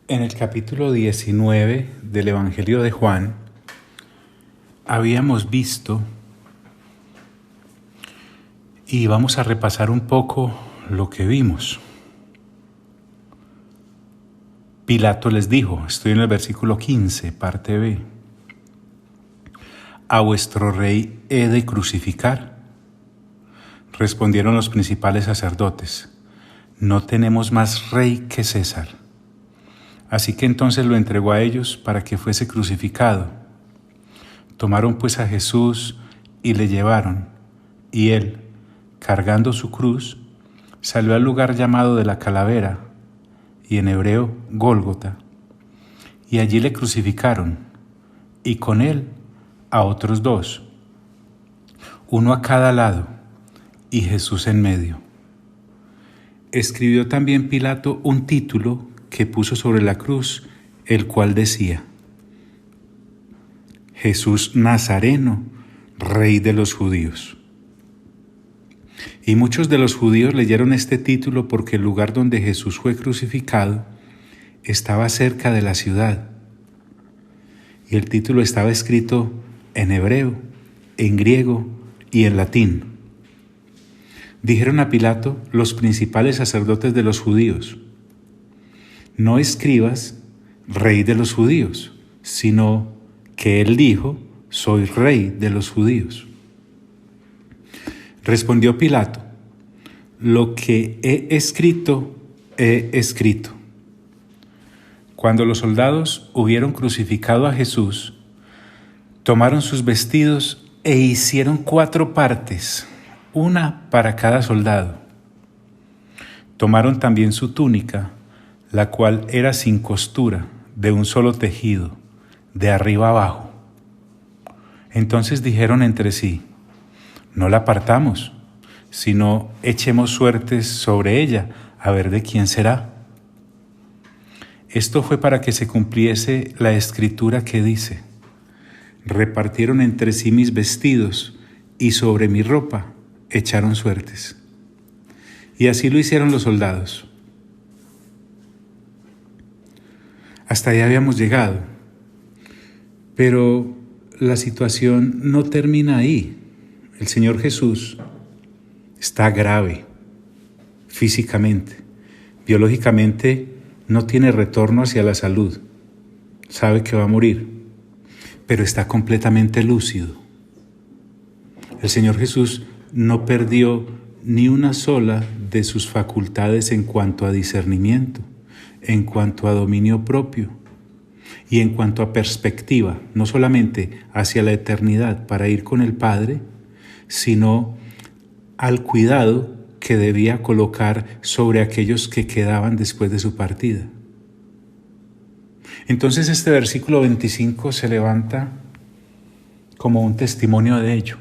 En el capítulo 19 del Evangelio de Juan, habíamos visto, y vamos a repasar un poco lo que vimos. Pilato les dijo, estoy en el versículo 15, parte B, ¿a vuestro rey he de crucificar? Respondieron los principales sacerdotes, no tenemos más rey que César. Así que entonces lo entregó a ellos para que fuese crucificado. Tomaron pues a Jesús y le llevaron, y él, cargando su cruz, salió al lugar llamado de la Calavera, y en hebreo Gólgota, y allí le crucificaron, y con él a otros dos, uno a cada lado, y Jesús en medio. Escribió también Pilato un título que puso sobre la cruz, el cual decía: Jesús Nazareno, Rey de los Judíos. Y muchos de los judíos leyeron este título porque el lugar donde Jesús fue crucificado estaba cerca de la ciudad. Y el título estaba escrito en hebreo, en griego y en latín. Dijeron a Pilato los principales sacerdotes de los judíos: no escribas Rey de los Judíos, sino que él dijo, soy Rey de los Judíos. Respondió Pilato, lo que he escrito, he escrito. Cuando los soldados hubieron crucificado a Jesús, tomaron sus vestidos e hicieron 4 partes, una para cada soldado. Tomaron también su túnica, la cual era sin costura, de un solo tejido, de arriba abajo. Entonces dijeron entre sí, no la partamos, sino echemos suertes sobre ella, a ver de quién será. Esto fue para que se cumpliese la escritura que dice, repartieron entre sí mis vestidos, y sobre mi ropa echaron suertes. Y así lo hicieron los soldados. Hasta ahí habíamos llegado, pero la situación no termina ahí. El Señor Jesús está grave físicamente, biológicamente no tiene retorno hacia la salud, sabe que va a morir, pero está completamente lúcido. El Señor Jesús no perdió ni una sola de sus facultades en cuanto a discernimiento, en cuanto a dominio propio y en cuanto a perspectiva, no solamente hacia la eternidad para ir con el Padre, sino al cuidado que debía colocar sobre aquellos que quedaban después de su partida. Entonces este versículo 25 se levanta como un testimonio de ello.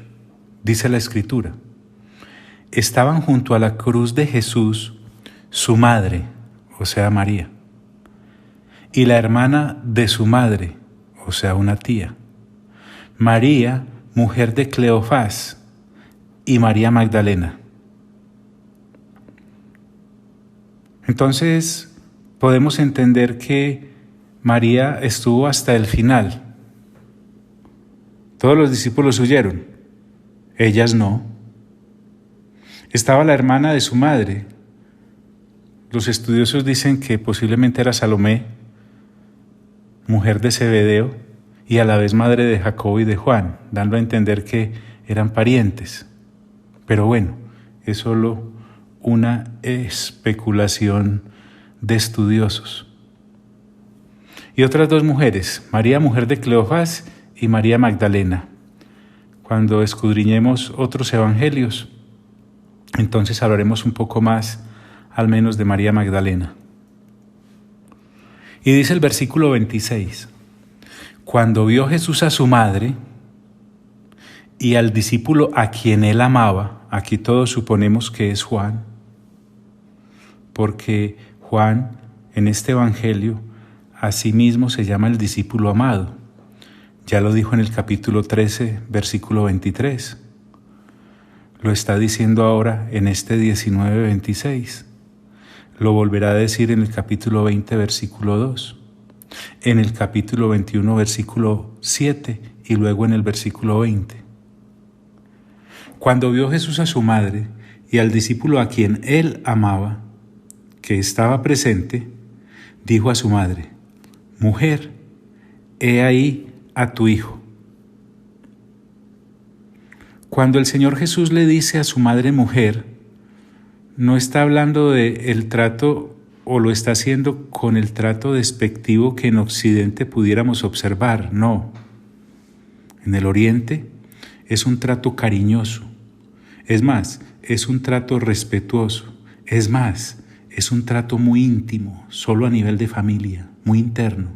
Dice la Escritura, estaban junto a la cruz de Jesús su madre, o sea María, y la hermana de su madre, o sea una tía, María, mujer de Cleofás, y María Magdalena. Entonces podemos entender que María estuvo hasta el final. Todos los discípulos huyeron, ellas no. Estaba la hermana de su madre. Los estudiosos dicen que posiblemente era Salomé, mujer de Zebedeo, y a la vez madre de Jacobo y de Juan, dando a entender que eran parientes. Pero bueno, es solo una especulación de estudiosos. Y otras 2 mujeres, María, mujer de Cleofás, y María Magdalena. Cuando escudriñemos otros evangelios, entonces hablaremos un poco más, al menos, de María Magdalena. Y dice el versículo 26, cuando vio Jesús a su madre y al discípulo a quien él amaba, aquí todos suponemos que es Juan, porque Juan en este evangelio a sí mismo se llama el discípulo amado. Ya lo dijo en el capítulo 13, versículo 23. Lo está diciendo ahora en este 19, 26. Lo volverá a decir en el capítulo 20, versículo 2, en el capítulo 21, versículo 7 y luego en el versículo 20. Cuando vio Jesús a su madre y al discípulo a quien él amaba, que estaba presente, dijo a su madre: «Mujer, he ahí a tu hijo». Cuando el Señor Jesús le dice a su madre mujer, no está hablando del trato o lo está haciendo con el trato despectivo que en Occidente pudiéramos observar, no. En el Oriente es un trato cariñoso, es más, es un trato respetuoso, es más, es un trato muy íntimo, solo a nivel de familia, muy interno.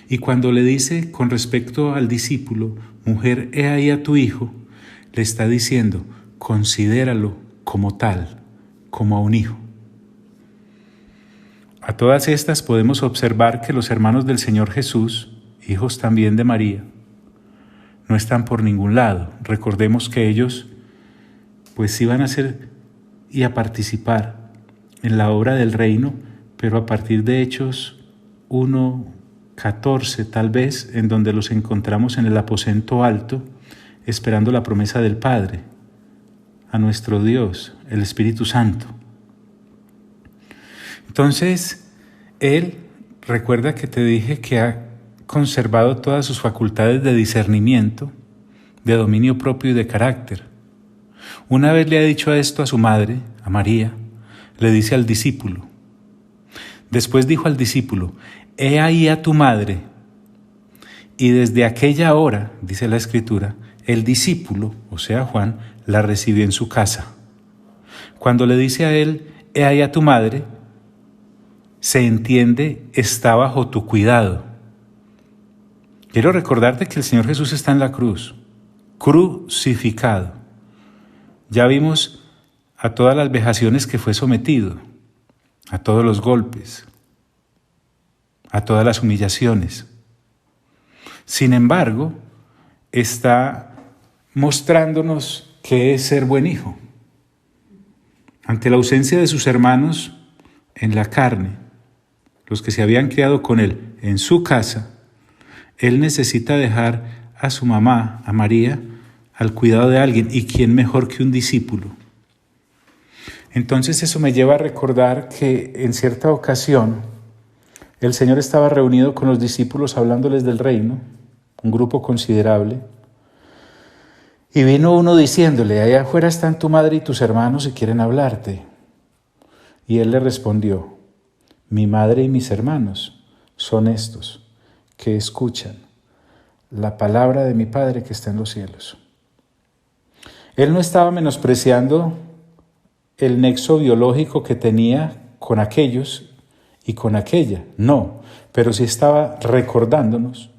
Y cuando le dice con respecto al discípulo, mujer, he ahí a tu hijo, le está diciendo, considéralo como tal, como a un hijo. A todas estas podemos observar que los hermanos del Señor Jesús, hijos también de María, no están por ningún lado. Recordemos que ellos pues iban a ser y a participar en la obra del reino, pero a partir de Hechos 1:14 tal vez, en donde los encontramos en el aposento alto, esperando la promesa del Padre, a nuestro Dios, el Espíritu Santo. Entonces, Él, recuerda que te dije que ha conservado todas sus facultades de discernimiento, de dominio propio y de carácter. Una vez le ha dicho esto a su madre, a María, le dice al discípulo. Después dijo al discípulo, he ahí a tu madre. Y desde aquella hora, dice la Escritura, el discípulo, o sea Juan, la recibió en su casa. Cuando le dice a él, he ahí a tu madre, se entiende, está bajo tu cuidado. Quiero recordarte que el Señor Jesús está en la cruz, crucificado. Ya vimos a todas las vejaciones que fue sometido, a todos los golpes, a todas las humillaciones. Sin embargo, está mostrándonos qué es ser buen hijo. Ante la ausencia de sus hermanos en la carne, los que se habían criado con él en su casa, él necesita dejar a su mamá, a María, al cuidado de alguien. ¿Y quién mejor que un discípulo? Entonces eso me lleva a recordar que en cierta ocasión el Señor estaba reunido con los discípulos hablándoles del reino, un grupo considerable, y vino uno diciéndole, allá afuera están tu madre y tus hermanos y quieren hablarte. Y él le respondió, mi madre y mis hermanos son estos que escuchan la palabra de mi Padre que está en los cielos. Él no estaba menospreciando el nexo biológico que tenía con aquellos y con aquella, no, pero sí estaba recordándonos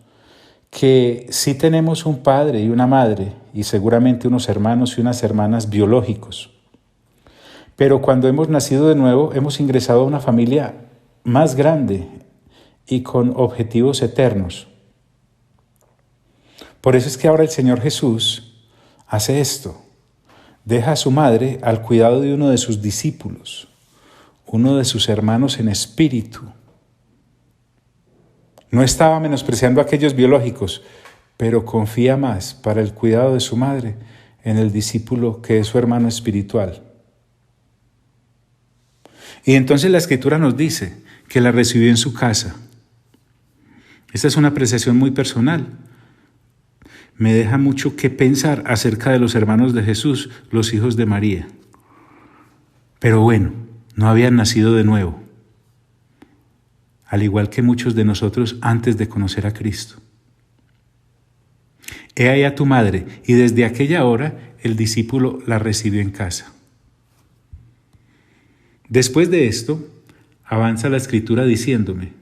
que sí tenemos un padre y una madre y seguramente unos hermanos y unas hermanas biológicos. Pero cuando hemos nacido de nuevo, hemos ingresado a una familia más grande y con objetivos eternos. Por eso es que ahora el Señor Jesús hace esto. Deja a su madre al cuidado de uno de sus discípulos, uno de sus hermanos en espíritu. No estaba menospreciando a aquellos biológicos, pero confía más para el cuidado de su madre en el discípulo que es su hermano espiritual. Y entonces la Escritura nos dice que la recibió en su casa. Esta es una apreciación muy personal. Me deja mucho que pensar acerca de los hermanos de Jesús, los hijos de María. Pero bueno, no habían nacido de nuevo, al igual que muchos de nosotros antes de conocer a Cristo. He ahí a tu madre, y desde aquella hora el discípulo la recibió en casa. Después de esto, avanza la Escritura diciéndome,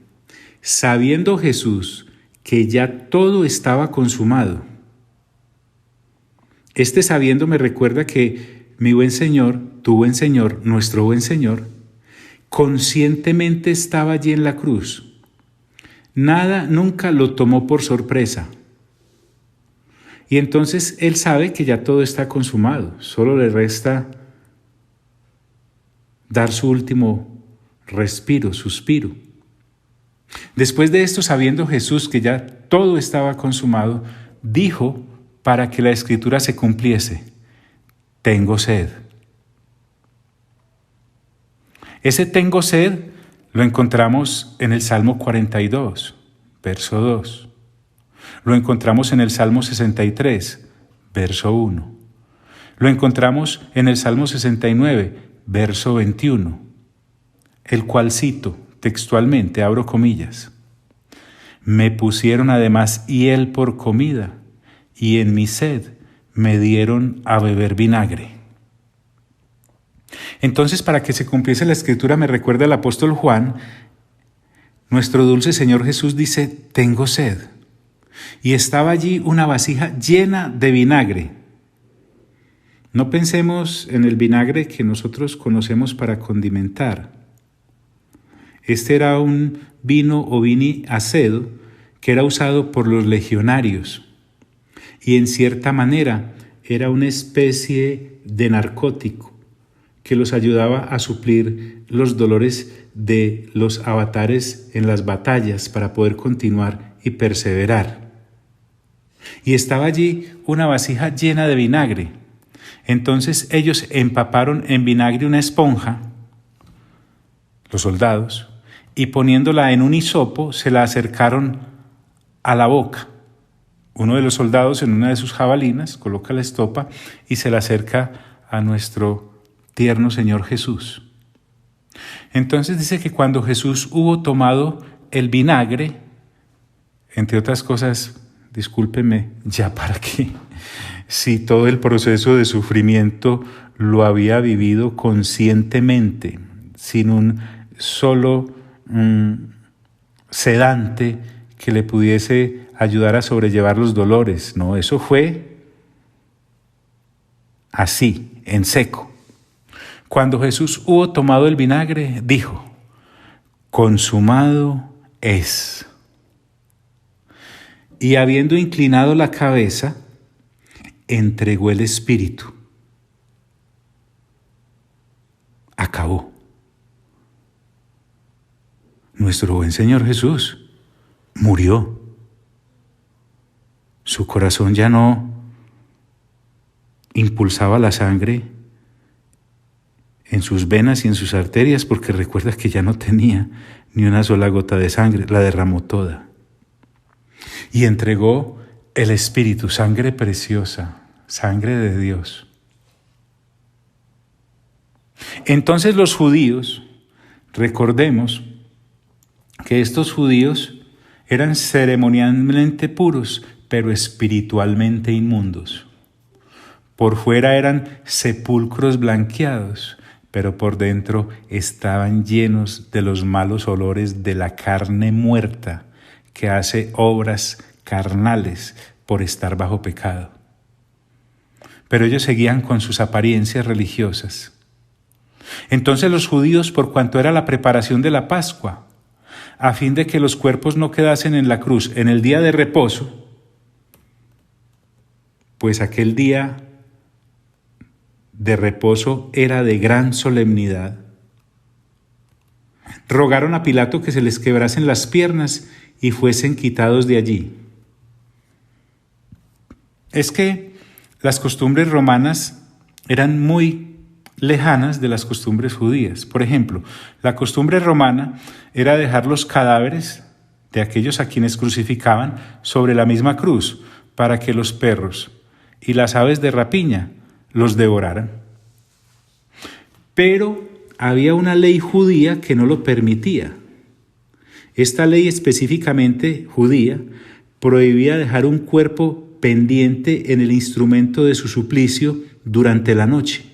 sabiendo Jesús que ya todo estaba consumado. Este sabiendo me recuerda que mi buen Señor, tu buen Señor, nuestro buen Señor, conscientemente estaba allí en la cruz. Nada nunca lo tomó por sorpresa. Y entonces Él sabe que ya todo está consumado, solo le resta dar su último respiro, suspiro. Después de esto, sabiendo Jesús que ya todo estaba consumado, dijo para que la Escritura se cumpliese: tengo sed. Ese tengo sed lo encontramos en el Salmo 42, verso 2. Lo encontramos en el Salmo 63, verso 1. Lo encontramos en el Salmo 69, verso 21, el cual cito textualmente, abro comillas: me pusieron además hiel por comida, y en mi sed me dieron a beber vinagre. Entonces, para que se cumpliese la Escritura, me recuerda el apóstol Juan, nuestro dulce Señor Jesús dice: tengo sed. Y estaba allí una vasija llena de vinagre. No pensemos en el vinagre que nosotros conocemos para condimentar. Este era un vino o vini acedo que era usado por los legionarios y en cierta manera era una especie de narcótico que los ayudaba a suplir los dolores de los avatares en las batallas para poder continuar y perseverar. Y estaba allí una vasija llena de vinagre. Entonces ellos empaparon en vinagre una esponja, los soldados, y poniéndola en un hisopo se la acercaron a la boca. Uno de los soldados en una de sus jabalinas coloca la estopa y se la acerca a nuestro tierno Señor Jesús. Entonces dice que cuando Jesús hubo tomado el vinagre, entre otras cosas, discúlpeme, ya para qué, si todo el proceso de sufrimiento lo había vivido conscientemente, sin un solo sedante que le pudiese ayudar a sobrellevar los dolores. No, eso fue así, en seco. Cuando Jesús hubo tomado el vinagre, dijo: consumado es. Y habiendo inclinado la cabeza, entregó el espíritu. Acabó. Nuestro buen Señor Jesús murió. Su corazón ya no impulsaba la sangre en sus venas y en sus arterias, porque recuerda que ya no tenía ni una sola gota de sangre, la derramó toda. Y entregó el Espíritu, sangre preciosa, sangre de Dios. Entonces los judíos, recordemos que estos judíos eran ceremonialmente puros, pero espiritualmente inmundos. Por fuera eran sepulcros blanqueados, pero por dentro estaban llenos de los malos olores de la carne muerta que hace obras carnales por estar bajo pecado. Pero ellos seguían con sus apariencias religiosas. Entonces los judíos, por cuanto era la preparación de la Pascua, a fin de que los cuerpos no quedasen en la cruz en el día de reposo, pues aquel día de reposo era de gran solemnidad, rogaron a Pilato que se les quebrasen las piernas y fuesen quitados de allí. Es que las costumbres romanas eran muy lejanas de las costumbres judías. Por ejemplo, la costumbre romana era dejar los cadáveres de aquellos a quienes crucificaban sobre la misma cruz para que los perros y las aves de rapiña los devoraran. Pero había una ley judía que no lo permitía. Esta ley específicamente judía prohibía dejar un cuerpo pendiente en el instrumento de su suplicio durante la noche.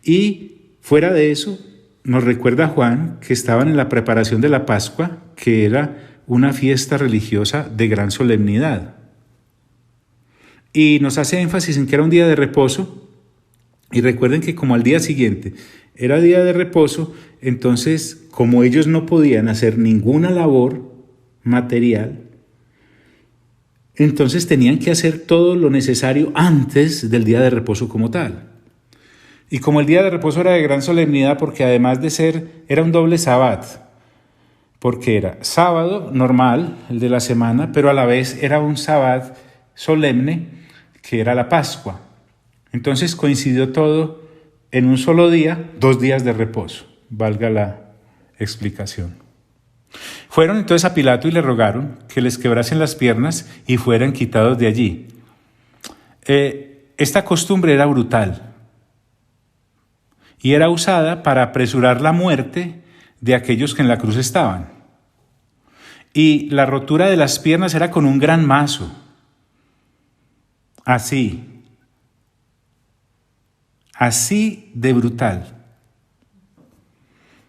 Y fuera de eso, nos recuerda Juan que estaban en la preparación de la Pascua, que era una fiesta religiosa de gran solemnidad. Y nos hace énfasis en que era un día de reposo. Y recuerden que como al día siguiente era día de reposo, entonces como ellos no podían hacer ninguna labor material, entonces tenían que hacer todo lo necesario antes del día de reposo como tal. Y como el día de reposo era de gran solemnidad, porque además de ser, era un doble sabbat, porque era sábado normal, el de la semana, pero a la vez era un sabbat solemne, que era la Pascua. Entonces coincidió todo en un solo día, 2 días de reposo, valga la explicación. Fueron entonces a Pilato y le rogaron que les quebrasen las piernas y fueran quitados de allí. Esta costumbre era brutal y era usada para apresurar la muerte de aquellos que en la cruz estaban. Y la rotura de las piernas era con un gran mazo, así de brutal.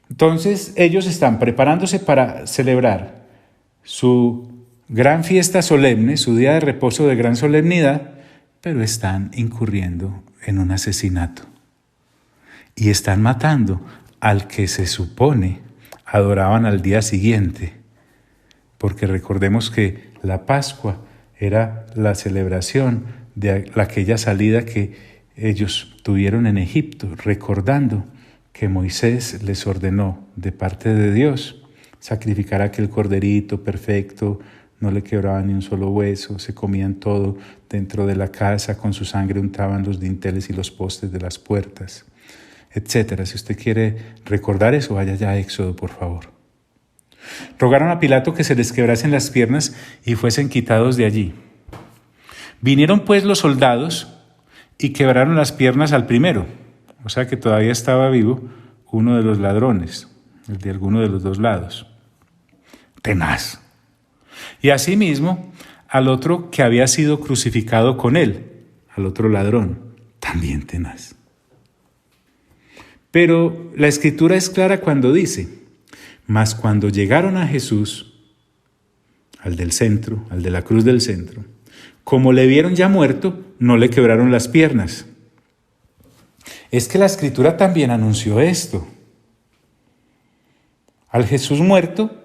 Entonces ellos están preparándose para celebrar su gran fiesta solemne, su día de reposo de gran solemnidad, pero están incurriendo en un asesinato. Y están matando al que se supone adoraban al día siguiente. Porque recordemos que la Pascua era la celebración de aquella salida que ellos tuvieron en Egipto, recordando que Moisés les ordenó de parte de Dios sacrificar aquel corderito perfecto, no le quebraban ni un solo hueso, se comían todo dentro de la casa, con su sangre untaban los dinteles y los postes de las puertas, etcétera. Si usted quiere recordar eso, vaya ya a Éxodo, por favor. Rogaron a Pilato que se les quebrasen las piernas y fuesen quitados de allí. Vinieron pues los soldados y quebraron las piernas al primero, o sea que todavía estaba vivo uno de los ladrones, el de alguno de los dos lados. Tenaz. Y asimismo al otro que había sido crucificado con él, al otro ladrón, también tenaz. Pero la Escritura es clara cuando dice: mas cuando llegaron a Jesús, al del centro, al de la cruz del centro, como le vieron ya muerto, no le quebraron las piernas. Es que la Escritura también anunció esto. Al Jesús muerto,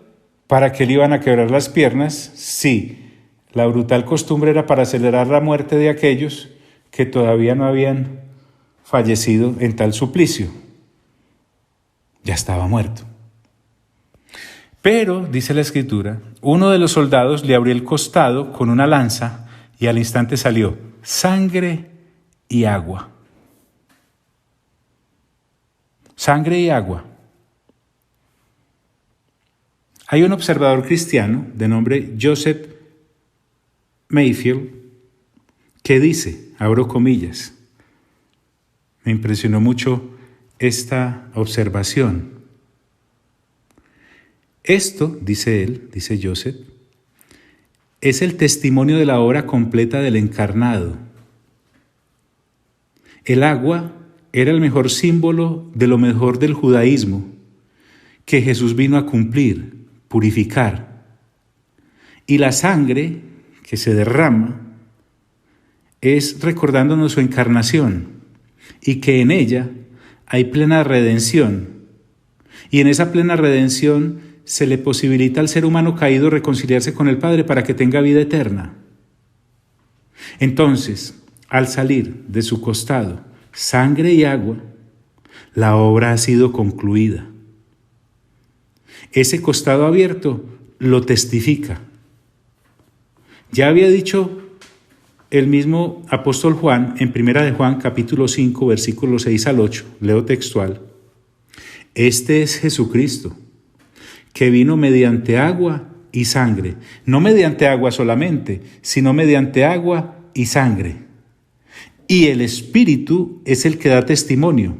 ¿para qué le iban a quebrar las piernas? Sí, la brutal costumbre era para acelerar la muerte de aquellos que todavía no habían fallecido en tal suplicio. Ya estaba muerto. Pero, dice la Escritura, uno de los soldados le abrió el costado con una lanza y al instante salió sangre y agua. Sangre y agua. Hay un observador cristiano de nombre Joseph Mayfield que dice, abro comillas, me impresionó mucho esta observación. Esto, dice él, dice Joseph, es el testimonio de la obra completa del encarnado. El agua era el mejor símbolo de lo mejor del judaísmo que Jesús vino a cumplir, purificar. Y la sangre que se derrama es recordándonos su encarnación y que en ella hay plena redención. Y en esa plena redención se le posibilita al ser humano caído reconciliarse con el Padre para que tenga vida eterna. Entonces, al salir de su costado sangre y agua, la obra ha sido concluida. Ese costado abierto lo testifica. Ya había dicho el mismo apóstol Juan en 1 de Juan capítulo 5 versículos 6 al 8, leo textual: este es Jesucristo, que vino mediante agua y sangre, no mediante agua solamente, sino mediante agua y sangre. Y el Espíritu es el que da testimonio,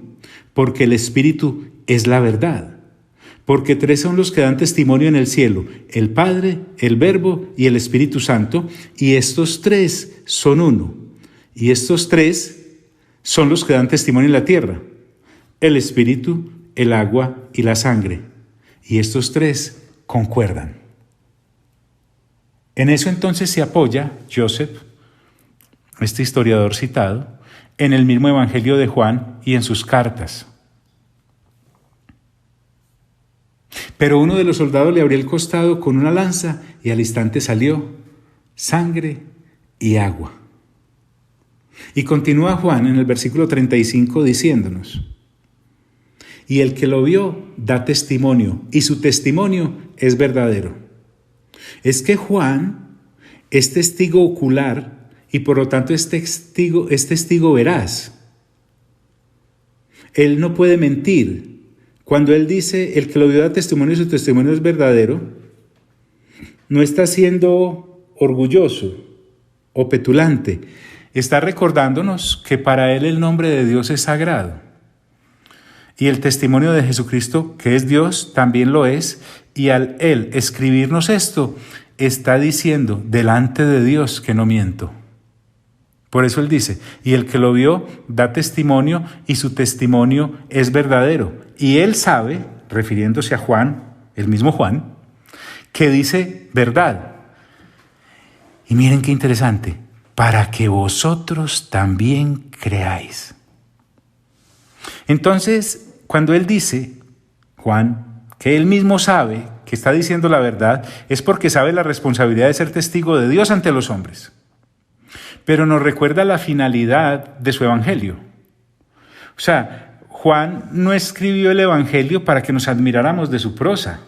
porque el Espíritu es la verdad. Porque 3 son los que dan testimonio en el cielo: el Padre, el Verbo y el Espíritu Santo, y estos 3 son uno. Y estos 3 son los que dan testimonio en la tierra: el Espíritu, el agua y la sangre. Y estos 3 concuerdan. En eso entonces se apoya Joseph, este historiador citado, en el mismo Evangelio de Juan y en sus cartas. Pero uno de los soldados le abrió el costado con una lanza y al instante salió sangre y agua. Y continúa Juan en el versículo 35 diciéndonos: y el que lo vio da testimonio, y su testimonio es verdadero. Es que Juan es testigo ocular y por lo tanto es testigo veraz. Él no puede mentir. Cuando él dice el que lo vio da testimonio y su testimonio es verdadero, no está siendo orgulloso o petulante. Está recordándonos que para él el nombre de Dios es sagrado. Y el testimonio de Jesucristo, que es Dios, también lo es. Y al él escribirnos esto, está diciendo delante de Dios que no miento. Por eso él dice, y el que lo vio da testimonio y su testimonio es verdadero. Y él sabe, refiriéndose a Juan, el mismo Juan, que dice verdad. Y miren qué interesante, para que vosotros también creáis. Entonces, cuando él dice, Juan, que él mismo sabe que está diciendo la verdad, es porque sabe la responsabilidad de ser testigo de Dios ante los hombres. Pero nos recuerda la finalidad de su evangelio. O sea, Juan no escribió el evangelio para que nos admiráramos de su prosa.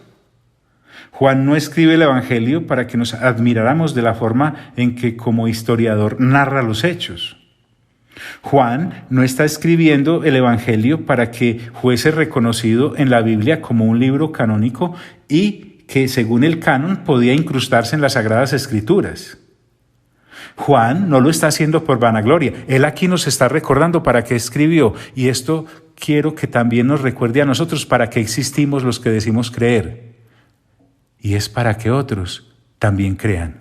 Juan no escribe el evangelio para que nos admiráramos de la forma en que como historiador narra los hechos. Juan no está escribiendo el evangelio para que fuese reconocido en la Biblia como un libro canónico y que según el canon podía incrustarse en las Sagradas Escrituras. Juan no lo está haciendo por vanagloria. Él aquí nos está recordando para qué escribió. Y esto quiero que también nos recuerde a nosotros para qué existimos los que decimos creer. Y es para que otros también crean.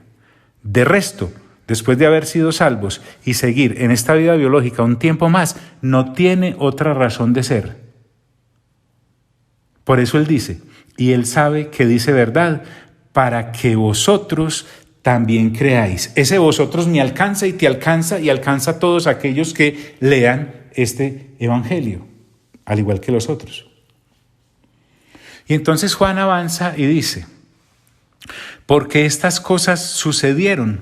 De resto, después de haber sido salvos y seguir en esta vida biológica un tiempo más, no tiene otra razón de ser. Por eso él dice, y él sabe que dice verdad, para que vosotros también creáis. Ese vosotros me alcanza y te alcanza y alcanza a todos aquellos que lean este evangelio, al igual que los otros. Y entonces Juan avanza y dice, porque estas cosas sucedieron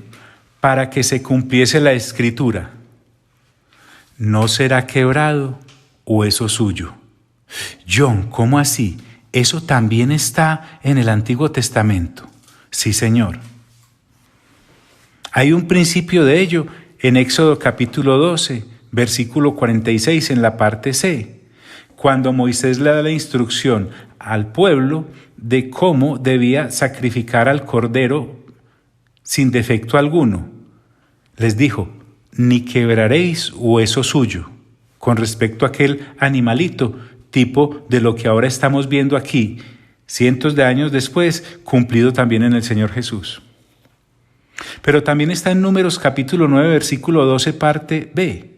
para que se cumpliese la escritura. ¿No será quebrado hueso suyo? John, ¿cómo así? ¿Eso también está en el Antiguo Testamento? Sí, Señor. Hay un principio de ello en Éxodo capítulo 12, versículo 46 en la parte C, cuando Moisés le da la instrucción al pueblo de cómo debía sacrificar al cordero sin defecto alguno. Les dijo, ni quebraréis hueso suyo, con respecto a aquel animalito, tipo de lo que ahora estamos viendo aquí, cientos de años después, cumplido también en el Señor Jesús. Pero también está en Números capítulo 9, versículo 12, parte B.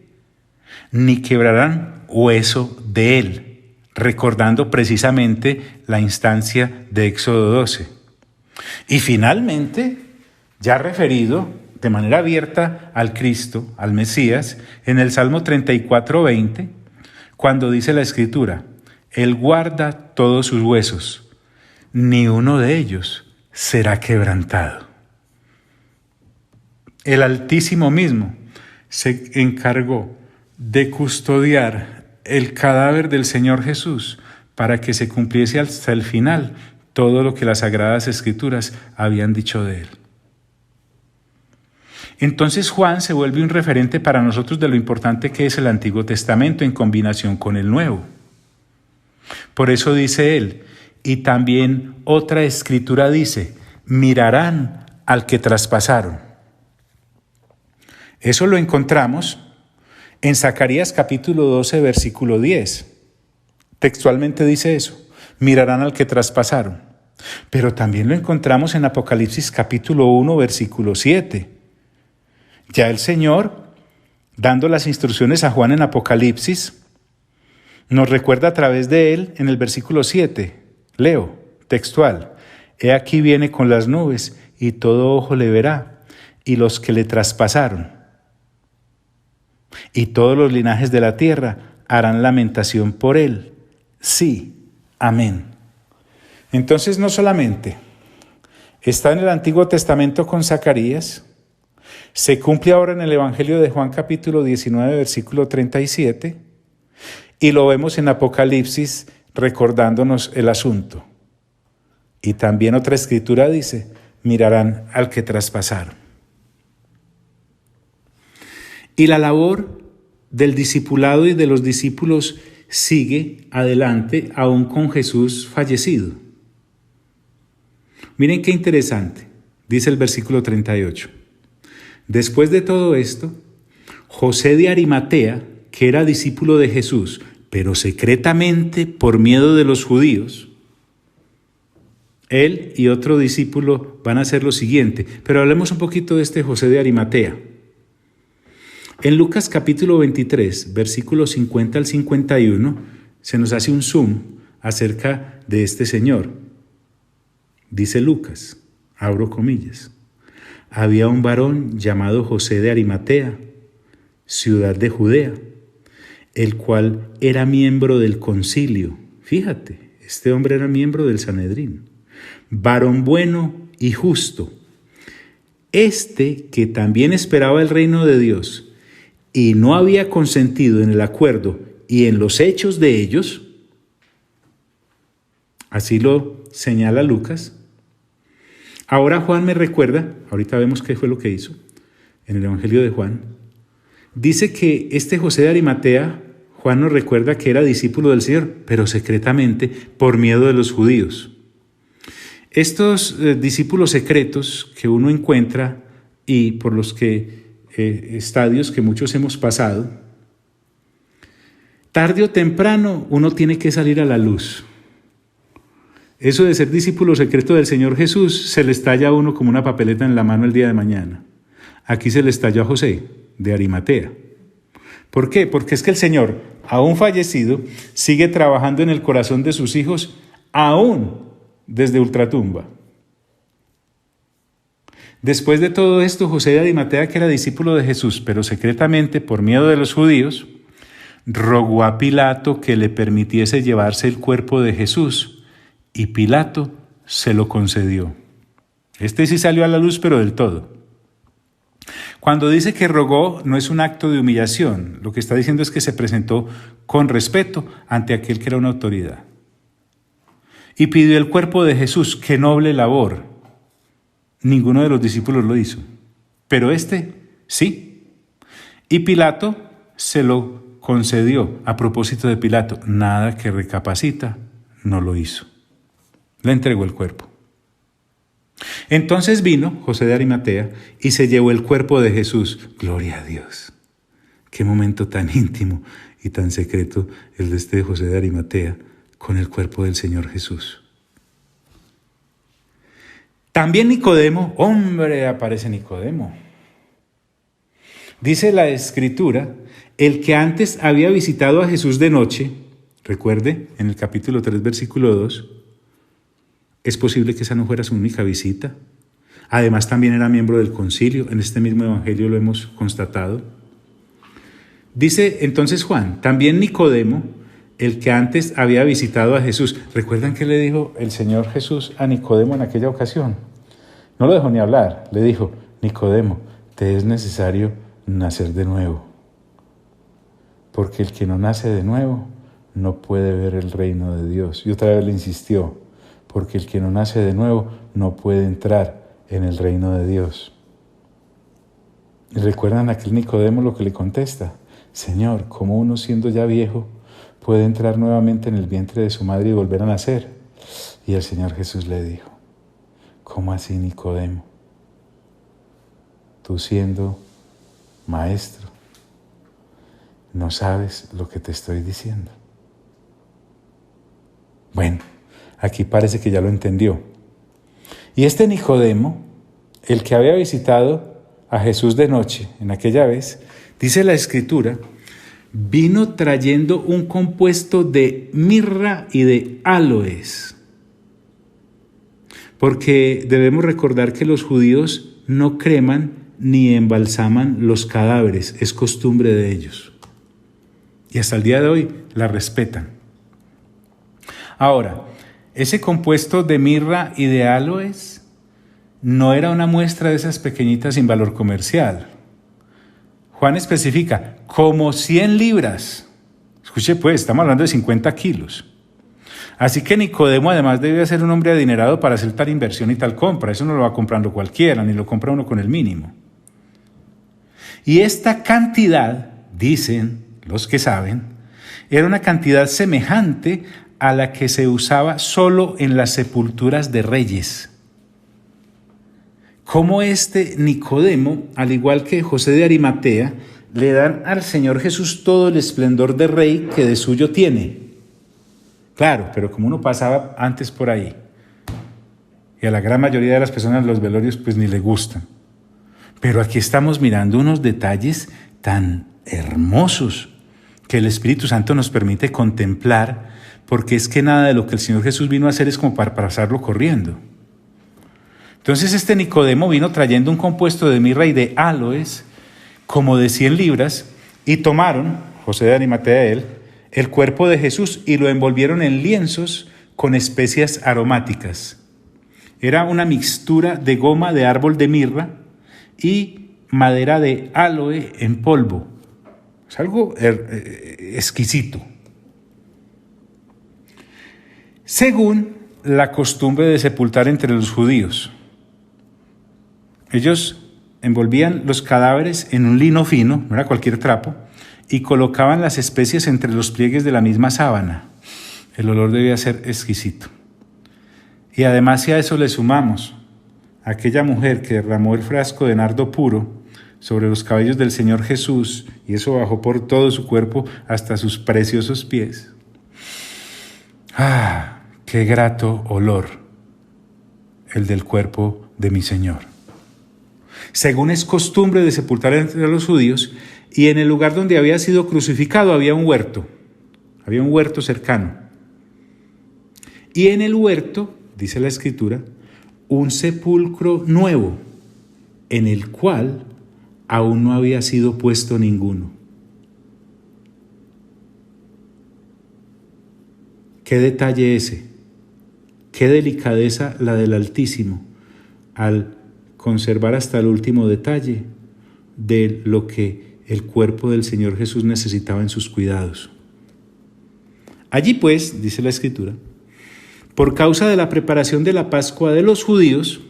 Ni quebrarán hueso de él, recordando precisamente la instancia de Éxodo 12. Y finalmente, ya referido de manera abierta al Cristo, al Mesías, en el Salmo 34, 20, cuando dice la Escritura, Él guarda todos sus huesos, ni uno de ellos será quebrantado. El Altísimo mismo se encargó de custodiar el cadáver del Señor Jesús para que se cumpliese hasta el final todo lo que las Sagradas Escrituras habían dicho de él. Entonces Juan se vuelve un referente para nosotros de lo importante que es el Antiguo Testamento en combinación con el Nuevo. Por eso dice él, y también otra escritura dice, mirarán al que traspasaron. Eso lo encontramos en Zacarías capítulo 12, versículo 10. Textualmente dice eso, mirarán al que traspasaron. Pero también lo encontramos en Apocalipsis capítulo 1, versículo 7. Ya el Señor, dando las instrucciones a Juan en Apocalipsis, nos recuerda a través de él en el versículo 7. Leo, textual. He aquí viene con las nubes y todo ojo le verá y los que le traspasaron. Y todos los linajes de la tierra harán lamentación por él. Sí, amén. Entonces no solamente está en el Antiguo Testamento con Zacarías, Se cumple ahora en el Evangelio de Juan capítulo 19, versículo 37, y lo vemos en Apocalipsis recordándonos el asunto. Y también otra escritura dice, mirarán al que traspasaron. Y la labor del discipulado y de los discípulos sigue adelante aún con Jesús fallecido. Miren qué interesante, dice el versículo 38. Después de todo esto, José de Arimatea, que era discípulo de Jesús, pero secretamente por miedo de los judíos, él y otro discípulo van a hacer lo siguiente. Pero hablemos un poquito de este José de Arimatea. En Lucas capítulo 23, versículos 50 al 51, se nos hace un zoom acerca de este señor. Dice Lucas, abro comillas, había un varón llamado José de Arimatea, ciudad de Judea, el cual era miembro del concilio. Fíjate, este hombre era miembro del Sanedrín. Varón bueno y justo, que también esperaba el reino de Dios y no había consentido en el acuerdo y en los hechos de ellos, así lo señala Lucas. Ahora Juan me recuerda, ahorita vemos qué fue lo que hizo en el Evangelio de Juan, dice que este José de Arimatea, Juan nos recuerda que era discípulo del Señor, pero secretamente por miedo de los judíos. Estos discípulos secretos que uno encuentra y por los que estadios que muchos hemos pasado, tarde o temprano uno tiene que salir a la luz. Eso de ser discípulo secreto del Señor Jesús se le estalla a uno como una papeleta en la mano el día de mañana. Aquí se le estalló a José de Arimatea. ¿Por qué? Porque es que el Señor, aún fallecido, sigue trabajando en el corazón de sus hijos, aún desde ultratumba. Después de todo esto, José de Arimatea, que era discípulo de Jesús, pero secretamente por miedo de los judíos, rogó a Pilato que le permitiese llevarse el cuerpo de Jesús, y Pilato se lo concedió. Este sí salió a la luz, pero del todo. Cuando dice que rogó, no es un acto de humillación. Lo que está diciendo es que se presentó con respeto ante aquel que era una autoridad. Y pidió el cuerpo de Jesús. ¡Qué noble labor! Ninguno de los discípulos lo hizo, pero este sí. Y Pilato se lo concedió. A propósito de Pilato, nada que recapacita, no lo hizo. Le entregó el cuerpo. Entonces vino José de Arimatea y se llevó el cuerpo de Jesús. Gloria a Dios. Qué momento tan íntimo y tan secreto el de este José de Arimatea con el cuerpo del Señor Jesús. También Nicodemo, hombre, aparece Nicodemo. Dice la Escritura, el que antes había visitado a Jesús de noche, recuerde, en el capítulo 3, versículo 2, es posible que esa no fuera su única visita. Además, también era miembro del concilio, en este mismo evangelio lo hemos constatado. Dice entonces Juan, también Nicodemo, el que antes había visitado a Jesús. ¿Recuerdan qué le dijo el Señor Jesús a Nicodemo en aquella ocasión? No lo dejó ni hablar, le dijo, Nicodemo, te es necesario nacer de nuevo, porque el que no nace de nuevo no puede ver el reino de Dios. Y otra vez le insistió, porque el que no nace de nuevo no puede entrar en el reino de Dios. ¿Y recuerdan a aquel Nicodemo lo que le contesta? Señor, ¿cómo uno siendo ya viejo puede entrar nuevamente en el vientre de su madre y volver a nacer? Y el Señor Jesús le dijo, ¿cómo así, Nicodemo? Tú siendo maestro, no sabes lo que te estoy diciendo. Bueno, aquí parece que ya lo entendió. Y este Nicodemo, el que había visitado a Jesús de noche en aquella vez, dice la Escritura, vino trayendo un compuesto de mirra y de áloes. Porque debemos recordar que los judíos no creman ni embalsaman los cadáveres, es costumbre de ellos. Y hasta el día de hoy la respetan. Ahora, ese compuesto de mirra y de áloes no era una muestra de esas pequeñitas sin valor comercial. Juan especifica, como 100 libras. Escuche pues, estamos hablando de 50 kilos. Así que Nicodemo además debe ser un hombre adinerado para hacer tal inversión y tal compra. Eso no lo va comprando cualquiera, ni lo compra uno con el mínimo. Y esta cantidad, dicen los que saben, era una cantidad semejante a la que se usaba solo en las sepulturas de reyes. Como este Nicodemo, al igual que José de Arimatea, le dan al Señor Jesús todo el esplendor de rey que de suyo tiene. Claro, pero como uno pasaba antes por ahí, y a la gran mayoría de las personas los velorios pues ni le gustan. Pero aquí estamos mirando unos detalles tan hermosos que el Espíritu Santo nos permite contemplar, porque es que nada de lo que el Señor Jesús vino a hacer es como para pasarlo corriendo. Entonces este Nicodemo vino trayendo un compuesto de mirra y de áloes como de 100 libras y tomaron, José de Arimatea él, el cuerpo de Jesús y lo envolvieron en lienzos con especias aromáticas. Era una mixtura de goma de árbol de mirra y madera de áloe en polvo. Es algo exquisito. Según la costumbre de sepultar entre los judíos, ellos envolvían los cadáveres en un lino fino, no era cualquier trapo, y colocaban las especies entre los pliegues de la misma sábana. El olor debía ser exquisito. Y además, si a eso le sumamos aquella mujer que derramó el frasco de nardo puro sobre los cabellos del Señor Jesús, y eso bajó por todo su cuerpo hasta sus preciosos pies. ¡Ah! ¡Qué grato olor el del cuerpo de mi Señor! Según es costumbre de sepultar entre los judíos, y en el lugar donde había sido crucificado había un huerto cercano. Y en el huerto, dice la Escritura, un sepulcro nuevo, en el cual aún no había sido puesto ninguno. ¿Qué detalle ese? Qué delicadeza la del Altísimo al conservar hasta el último detalle de lo que el cuerpo del Señor Jesús necesitaba en sus cuidados. Allí pues, dice la Escritura, por causa de la preparación de la Pascua de los judíos,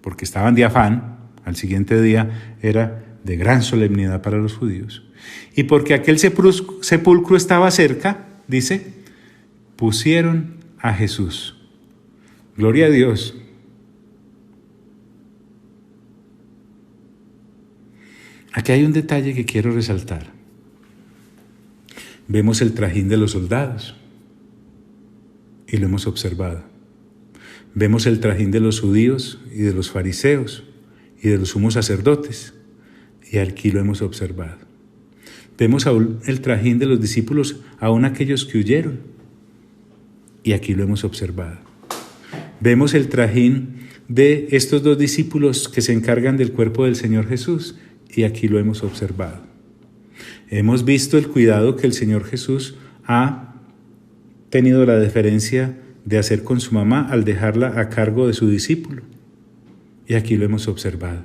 porque estaban de afán, al siguiente día era de gran solemnidad para los judíos, y porque aquel sepulcro estaba cerca, dice, pusieron a Jesús. Gloria a Dios. Aquí hay un detalle que quiero resaltar. Vemos el trajín de los soldados y lo hemos observado. Vemos el trajín de los judíos y de los fariseos y de los sumos sacerdotes y aquí lo hemos observado. Vemos aún el trajín de los discípulos, aún aquellos que huyeron, y aquí lo hemos observado. Vemos el trajín de estos dos discípulos que se encargan del cuerpo del Señor Jesús, y aquí lo hemos observado. Hemos visto el cuidado que el Señor Jesús ha tenido la deferencia de hacer con su mamá al dejarla a cargo de su discípulo. Y aquí lo hemos observado.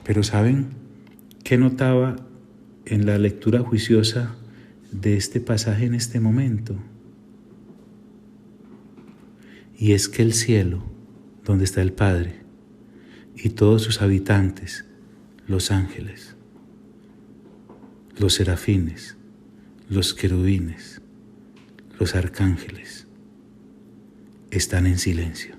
Pero ¿saben qué notaba en la lectura juiciosa de este pasaje en este momento? Y es que el cielo, donde está el Padre, y todos sus habitantes, los ángeles, los serafines, los querubines, los arcángeles, están en silencio.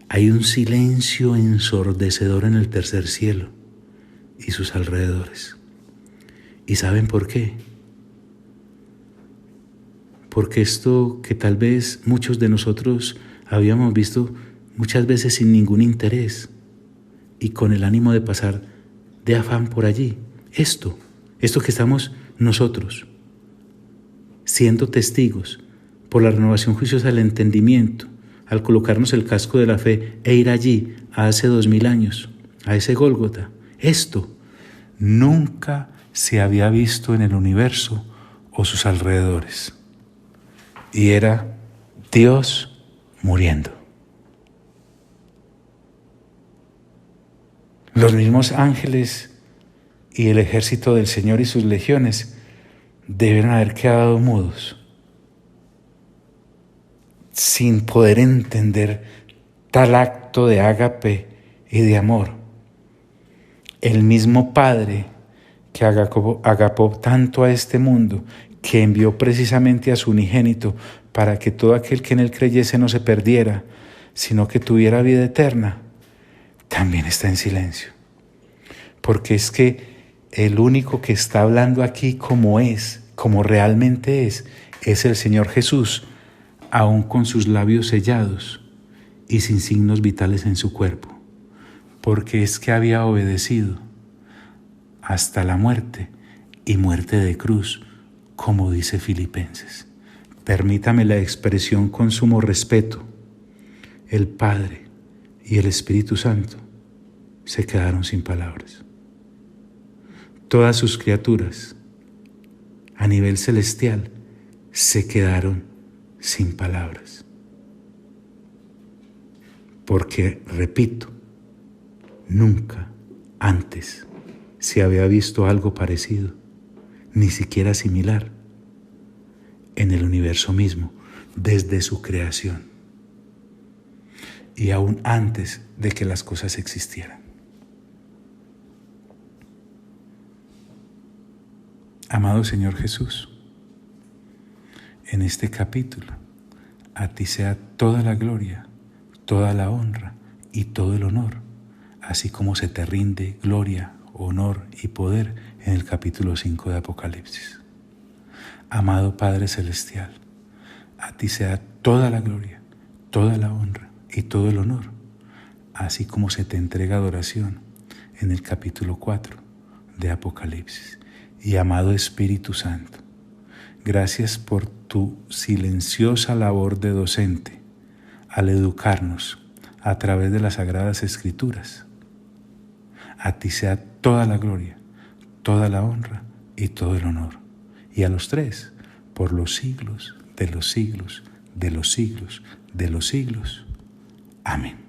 Hay un silencio ensordecedor en el tercer cielo y sus alrededores. ¿Y saben por qué? Porque esto que tal vez muchos de nosotros habíamos visto muchas veces sin ningún interés y con el ánimo de pasar de afán por allí. Esto que estamos nosotros siendo testigos por la renovación juiciosa del entendimiento, al colocarnos el casco de la fe e ir allí hace 2000 años, a ese Gólgota. Esto nunca se había visto en el universo o sus alrededores. Y era Dios muriendo. Los mismos ángeles y el ejército del Señor y sus legiones deben haber quedado mudos, sin poder entender tal acto de ágape y de amor. El mismo Padre que agapó tanto a este mundo, que envió precisamente a su unigénito para que todo aquel que en él creyese no se perdiera, sino que tuviera vida eterna, también está en silencio. Porque es que el único que está hablando aquí como es, como realmente es el Señor Jesús, aún con sus labios sellados y sin signos vitales en su cuerpo, porque es que había obedecido hasta la muerte y muerte de cruz, como dice Filipenses. Permítame la expresión con sumo respeto. El Padre y el Espíritu Santo se quedaron sin palabras. Todas sus criaturas a nivel celestial se quedaron sin palabras. Porque, repito, nunca antes se había visto algo parecido, ni siquiera similar, en el universo mismo, desde su creación y aún antes de que las cosas existieran. Amado Señor Jesús, en este capítulo, a ti sea toda la gloria, toda la honra y todo el honor, así como se te rinde gloria, honor y poder en el capítulo 5 de Apocalipsis. Amado Padre Celestial, a ti sea toda la gloria, toda la honra y todo el honor, así como se te entrega adoración en el capítulo 4 de Apocalipsis. Y amado Espíritu Santo, gracias por tu silenciosa labor de docente al educarnos a través de las Sagradas Escrituras. A ti sea toda la gloria, toda la honra y todo el honor. Y a los tres, por los siglos de los siglos, de los siglos, de los siglos. Amén.